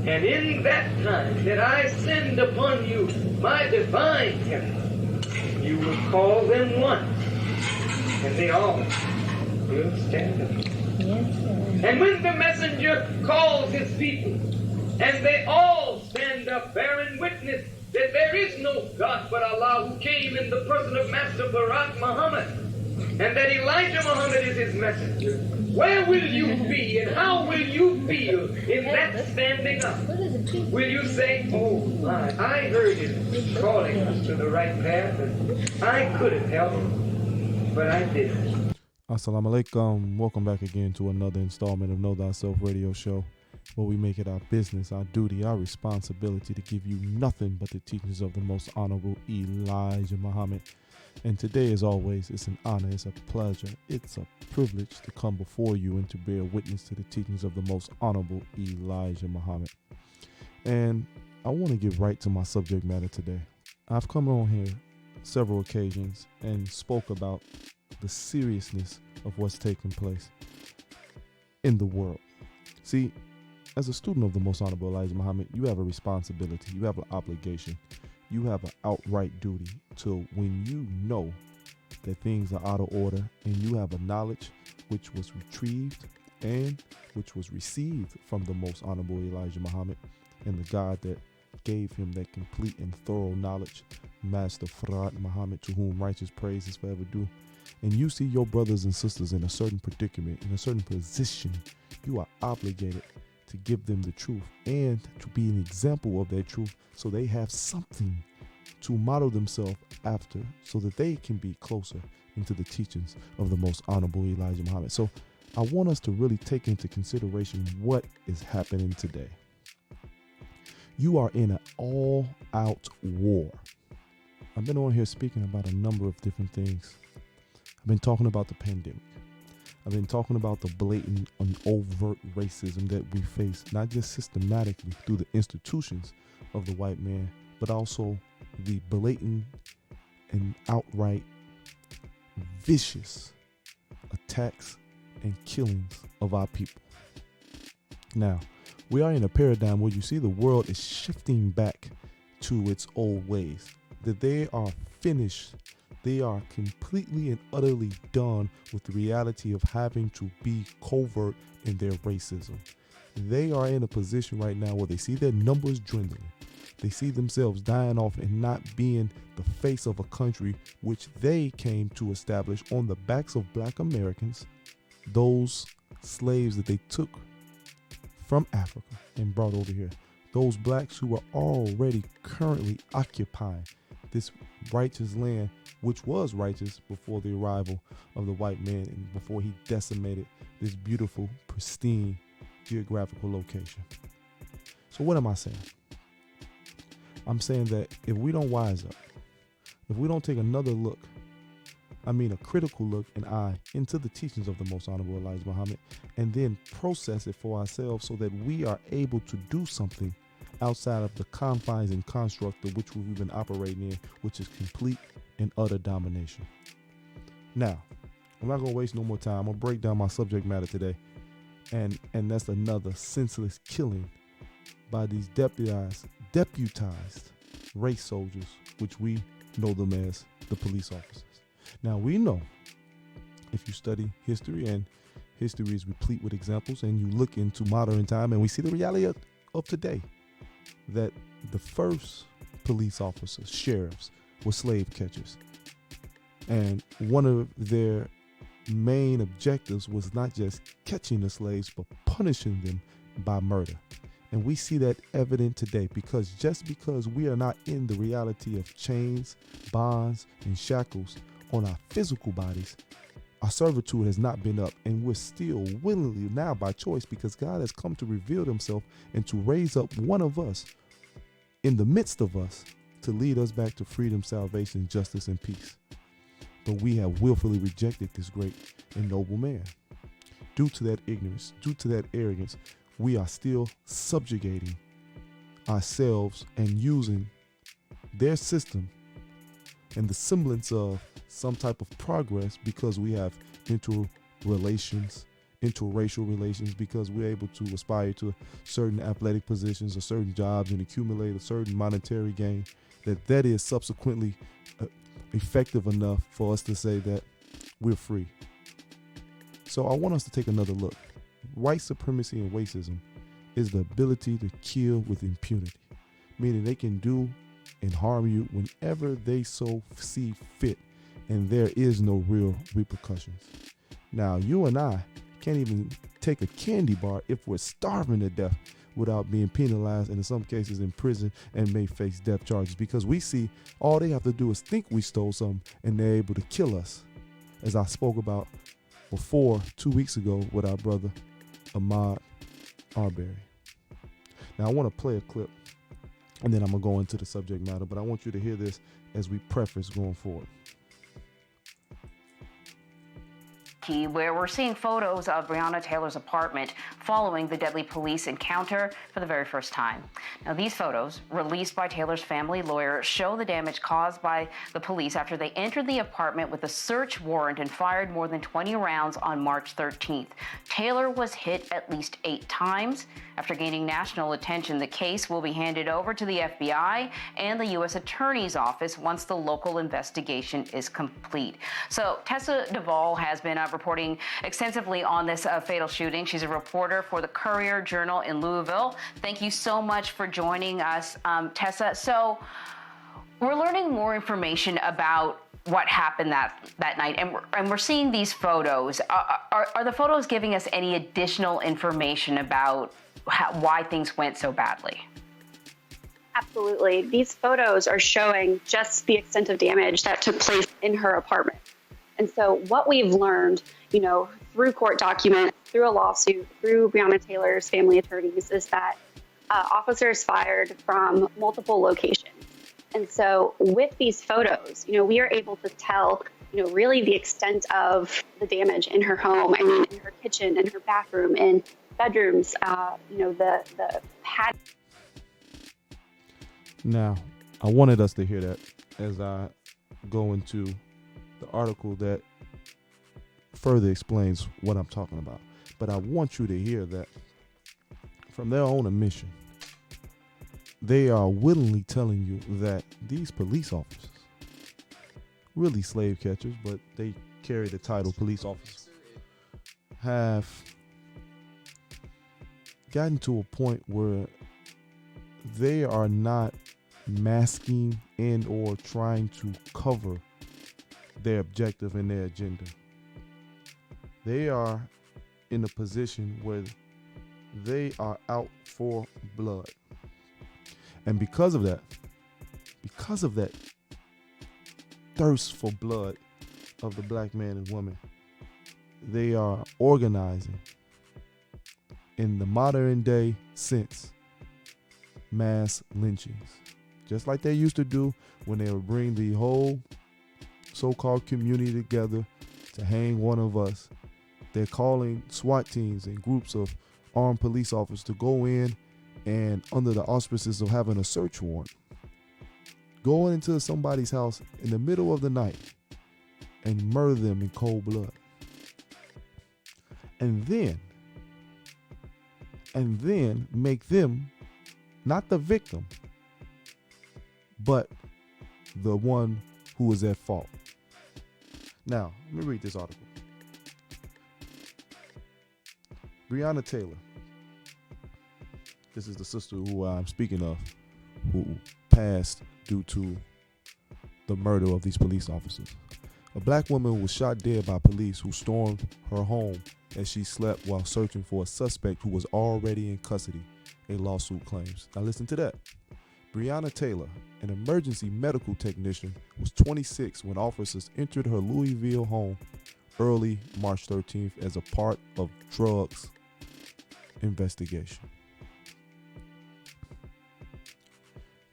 And in that time that I send upon you my divine temple, you will call them one, and they all will stand up. Yes, sir. And when the messenger calls his people, and they all stand up bearing witness that there is no God but Allah, who came in the person of Master Barak Muhammad, and that Elijah Muhammad is his messenger, where will you be and how will you feel in that standing up? What is it? Pink? Will you say, oh my, I heard him calling us to the right path, and I could have helped, but I didn't. Assalamu alaikum. Welcome back again to another installment of Know Thyself Radio Show, where we make it our business, our duty, our responsibility to give you nothing but the teachings of the most honorable Elijah Muhammad. And today, as always, it's an honor, it's a pleasure, it's a privilege to come before you and to bear witness to the teachings of the most honorable Elijah Muhammad. And I want to get right to my subject matter today. I've come on here several occasions and spoke about the seriousness of what's taking place in the world. See, as a student of the most honorable Elijah Muhammad, you have a responsibility, you have an obligation, you have an outright duty to, when you know that things are out of order and you have a knowledge which was retrieved and which was received from the most honorable Elijah Muhammad and the God that gave him that complete and thorough knowledge, Master Farad Muhammad, to whom righteous praise is forever due. And you see your brothers and sisters in a certain predicament, in a certain position, you are obligated to give them the truth and to be an example of that truth, so they have something to model themselves after, so that they can be closer into the teachings of the most honorable Elijah Muhammad. So I want us to really take into consideration what is happening today. You are in an all-out war. I've been on here speaking about a number of different things. I've been talking about the pandemic. I've been talking about the blatant and overt racism that we face, not just systematically through the institutions of the white man, but also the blatant and outright vicious attacks and killings of our people. Now, we are in a paradigm where you see the world is shifting back to its old ways, that they are finished. They are completely and utterly done with the reality of having to be covert in their racism. They are in a position right now where they see their numbers dwindling. They see themselves dying off and not being the face of a country which they came to establish on the backs of Black Americans, those slaves that they took from Africa and brought over here, those blacks who were already currently occupying this righteous land, which was righteous before the arrival of the white man and before he decimated this beautiful, pristine geographical location. So what am I saying? I'm saying that if we don't wise up, if we don't take another look, a critical look and eye into the teachings of the most honorable Elijah Muhammad, and then process it for ourselves so that we are able to do something outside of the confines and construct of which we've been operating in, which is complete and utter domination. Now, I'm not going to waste no more time. I'm going to break down my subject matter today. And that's another senseless killing by these deputized race soldiers, which we know them as the police officers. Now, we know, if you study history, and history is replete with examples, and you look into modern time and we see the reality of today, that the first police officers, sheriffs, were slave catchers. And one of their main objectives was not just catching the slaves, but punishing them by murder. And we see that evident today, because just because we are not in the reality of chains, bonds, and shackles on our physical bodies, our servitude has not been up, and we're still willingly now by choice, because God has come to reveal himself and to raise up one of us in the midst of us to lead us back to freedom, salvation, justice, and peace. But we have willfully rejected this great and noble man. Due to that ignorance, due to that arrogance, we are still subjugating ourselves and using their system and the semblance of some type of progress, because we have interrelations interracial relations because we're able to aspire to certain athletic positions or certain jobs and accumulate a certain monetary gain, that is subsequently effective enough for us to say that we're free. So I want us to take another look. White supremacy and racism is the ability to kill with impunity, meaning they can do and harm you whenever they so see fit, and there is no real repercussions. Now, you and I can't even take a candy bar if we're starving to death without being penalized, and in some cases in prison, and may face death charges, because we see all they have to do is think we stole something and they're able to kill us, as I spoke about before 2 weeks ago with our brother Ahmaud Arbery. Now I want to play a clip and then I'm going to go into the subject matter, but I want you to hear this as we preface going forward. Where we're seeing photos of Breonna Taylor's apartment following the deadly police encounter for the very first time. Now, these photos, released by Taylor's family lawyer, show the damage caused by the police after they entered the apartment with a search warrant and fired more than 20 rounds on March 13th. Taylor was hit at least 8 times. After gaining national attention, the case will be handed over to the FBI and the U.S. Attorney's Office once the local investigation is complete. So Tessa Duvall has been reporting extensively on this fatal shooting. She's a reporter for the Courier-Journal in Louisville. Thank you so much for joining us, Tessa. So we're learning more information about what happened that night, and we're seeing these photos. Are the photos giving us any additional information about why things went so badly? Absolutely. These photos are showing just the extent of damage that took place in her apartment. And so what we've learned, through court documents, through a lawsuit, through Breonna Taylor's family attorneys, is that officers fired from multiple locations. And so with these photos, we are able to tell, really the extent of the damage in her home. I mean, in her kitchen, in her bathroom, in bedrooms, the pad. Now, I wanted us to hear that as I go into the article that further explains what I'm talking about. But I want you to hear that from their own admission, they are willingly telling you that these police officers, really slave catchers, but they carry the title police officers, have gotten to a point where they are not masking and or trying to cover their objective and their agenda. They are in a position where they are out for blood. And because of that thirst for blood of the black man and woman, they are organizing in the modern day sense mass lynchings, just like they used to do when they would bring the whole so-called community together to hang one of us. They're calling SWAT teams and groups of armed police officers to go in and, under the auspices of having a search warrant, go into somebody's house in the middle of the night and murder them in cold blood. And then make them not the victim, but the one who was at fault. Now, let me read this article. Breonna Taylor, this is the sister who I'm speaking of, who passed due to the murder of these police officers. A black woman was shot dead by police who stormed her home as she slept while searching for a suspect who was already in custody, a lawsuit claims. Now listen to that. Breonna Taylor, an emergency medical technician, was 26 when officers entered her Louisville home early March 13th as a part of drugs investigation.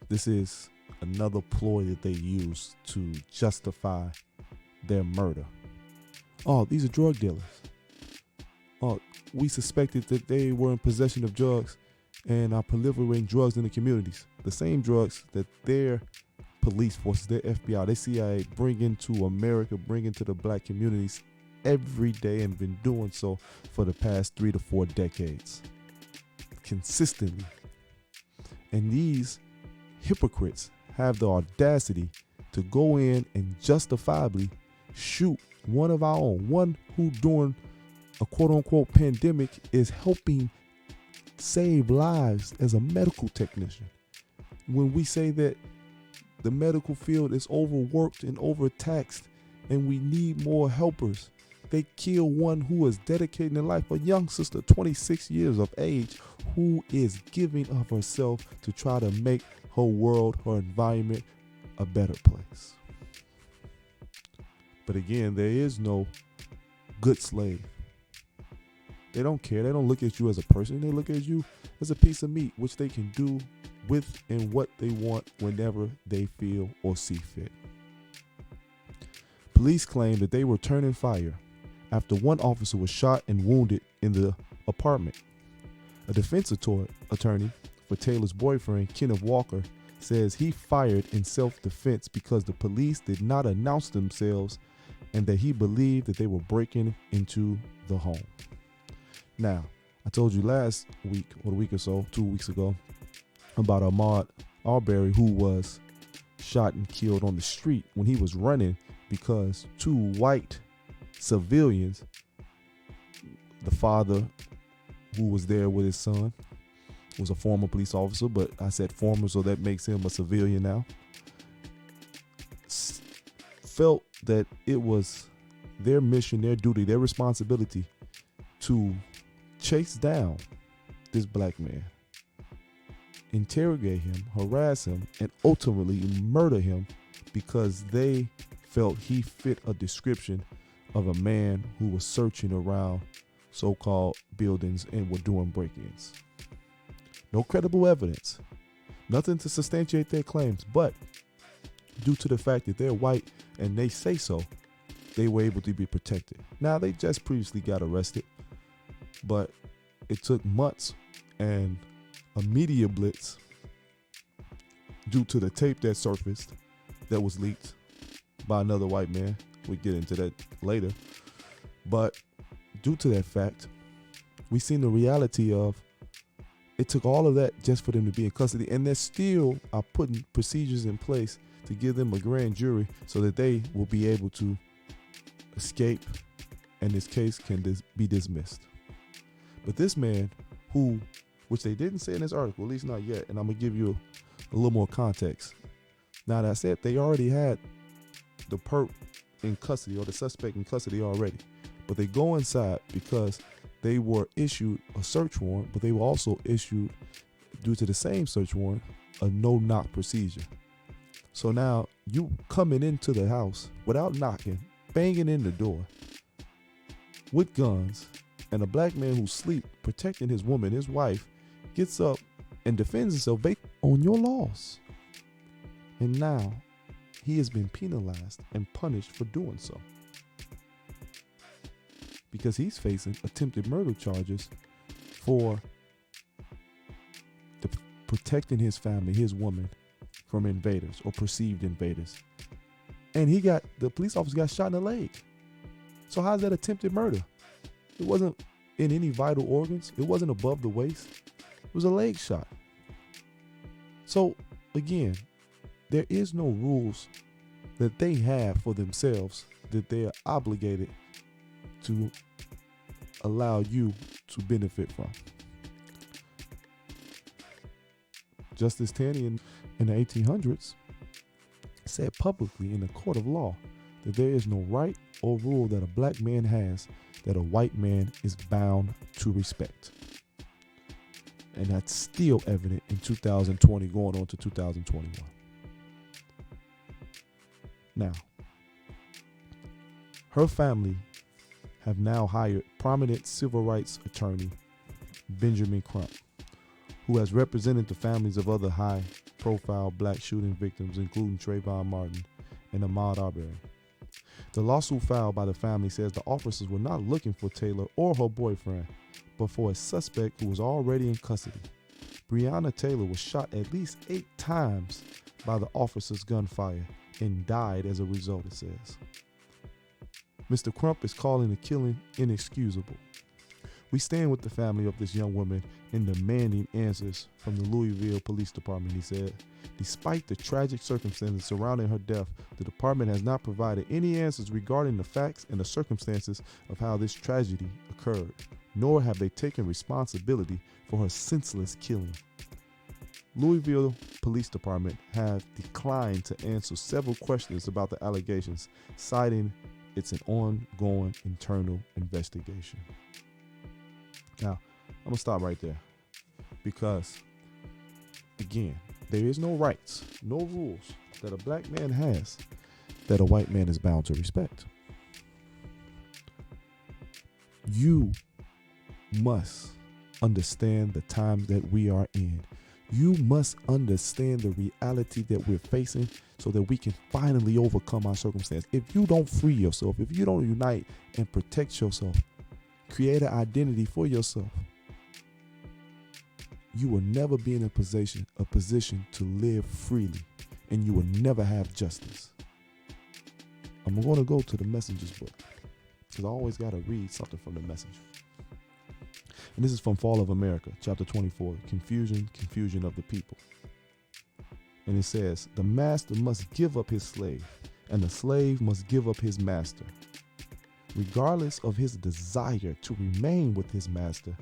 This is another ploy that they use to justify their murder. Oh, these are drug dealers. Oh, we suspected that they were in possession of drugs and are proliferating drugs in the communities. The same drugs that their police forces, their FBI, their CIA bring into America, bring into the black communities every day and been doing so for the past 3 to 4 decades. Consistently. And these hypocrites have the audacity to go in and justifiably shoot one of our own, one who during a quote-unquote pandemic is helping save lives as a medical technician. When we say that the medical field is overworked and overtaxed and we need more helpers, they kill one who is dedicating their life, a young sister, 26 years of age, who is giving of herself to try to make her world, her environment, a better place. But again, there is no good slave. They don't care. They don't look at you as a person. They look at you as a piece of meat, which they can do with and what they want whenever they feel or see fit. Police claim that they were turning fire after one officer was shot and wounded in the apartment. A defense attorney for Taylor's boyfriend, Kenneth Walker, says he fired in self-defense because the police did not announce themselves and that he believed that they were breaking into the home. Now, I told you last week or a week or so, 2 weeks ago, about Ahmaud Arbery, who was shot and killed on the street when he was running because 2 white civilians, the father who was there with his son, was a former police officer, but I said former, so that makes him a civilian now, felt that it was their mission, their duty, their responsibility to chase down this black man, interrogate him, harass him, and ultimately murder him because they felt he fit a description of a man who was searching around so-called buildings and were doing break-ins. No credible evidence, nothing to substantiate their claims, but due to the fact that they're white and they say so, they were able to be protected. Now, they just previously got arrested, but it took months and a media blitz due to the tape that surfaced that was leaked by another white man. We'll get into that later. But due to that fact, we've seen the reality of it took all of that just for them to be in custody, and they still are putting procedures in place to give them a grand jury so that they will be able to escape and this case can be dismissed. But this man who, which they didn't say in this article, at least not yet, and I'm going to give you a little more context. Now that said, they already had the perp in custody, or the suspect in custody already, but they go inside because they were issued a search warrant, but they were also issued, due to the same search warrant, a no-knock procedure. So now you coming into the house without knocking, banging in the door with guns, and a black man who's asleep protecting his woman, his wife, gets up and defends himself based on your laws. And now he has been penalized and punished for doing so, because he's facing attempted murder charges for protecting his family, his woman, from invaders or perceived invaders. And the police officer got shot in the leg. So how's that attempted murder? It wasn't in any vital organs. It wasn't above the waist. It was a leg shot. So again, there is no rules that they have for themselves that they are obligated to allow you to benefit from. Justice Taney in the 1800s said publicly in a court of law that there is no right or rule that a black man has that a white man is bound to respect. And that's still evident in 2020 going on to 2021. Now, her family have now hired prominent civil rights attorney Benjamin Crump, who has represented the families of other high-profile black shooting victims, including Trayvon Martin and Ahmaud Arbery. The lawsuit filed by the family says the officers were not looking for Taylor or her boyfriend, but for a suspect who was already in custody. Breonna Taylor was shot at least 8 times by the officer's gunfire and died as a result, it says. Mr. Crump is calling the killing inexcusable. We stand with the family of this young woman in demanding answers from the Louisville Police Department, he said. Despite the tragic circumstances surrounding her death, the department has not provided any answers regarding the facts and the circumstances of how this tragedy occurred, nor have they taken responsibility for her senseless killing. Louisville Police Department have declined to answer several questions about the allegations, citing it's an ongoing internal investigation. Now, I'm going to stop right there because, again, there is no rights, no rules that a black man has that a white man is bound to respect. You must understand the times that we are in. You must understand the reality that we're facing so that we can finally overcome our circumstance. If you don't free yourself, if you don't unite and protect yourself, create an identity for yourself, you will never be in a position to live freely, and you will never have justice. I'm going to go to the Messenger's book because I always got to read something from the Messenger. And this is from Fall of America, chapter 24, Confusion of the People. And it says, the master must give up his slave, and the slave must give up his master. Regardless of his desire to remain with his master,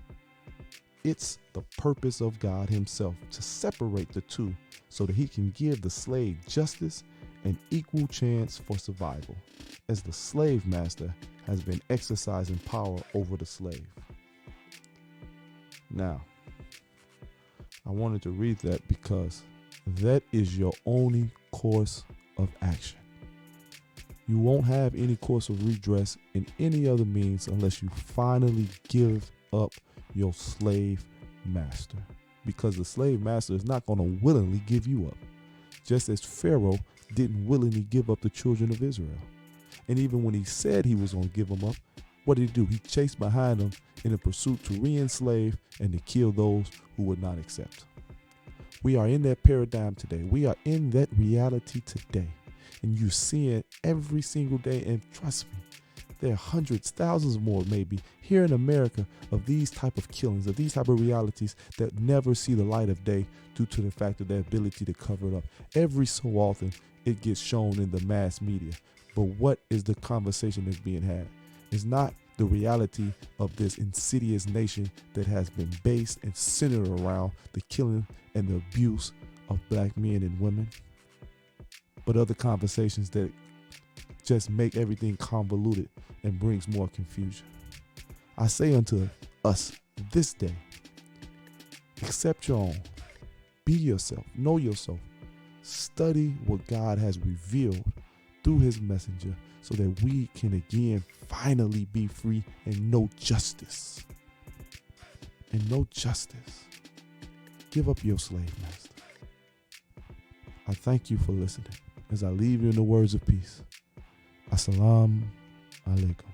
it's the purpose of God himself to separate the two so that he can give the slave justice and equal chance for survival, as the slave master has been exercising power over the slave. Now, I wanted to read that because that is your only course of action. You won't have any course of redress in any other means unless you finally give up your slave master, because the slave master is not going to willingly give you up, just as Pharaoh didn't willingly give up the children of Israel. And even when he said he was going to give them up, what did he do? He chased behind them in a pursuit to re-enslave and to kill those who would not accept. We are in that paradigm today. We are in that reality today. And you see it every single day. And trust me, there are hundreds, thousands more maybe here in America of these type of killings, of these type of realities that never see the light of day due to the fact of their ability to cover it up. Every so often it gets shown in the mass media. But what is the conversation that's being had? It's not the reality of this insidious nation that has been based and centered around the killing and the abuse of black men and women, but other conversations that just make everything convoluted and brings more confusion. I say unto us this day, accept your own, be yourself, know yourself, study what God has revealed through his messenger so that we can again finally be free and know justice. And know justice. Give up your slave master. I thank you for listening as I leave you in the words of peace. Assalamu alaikum.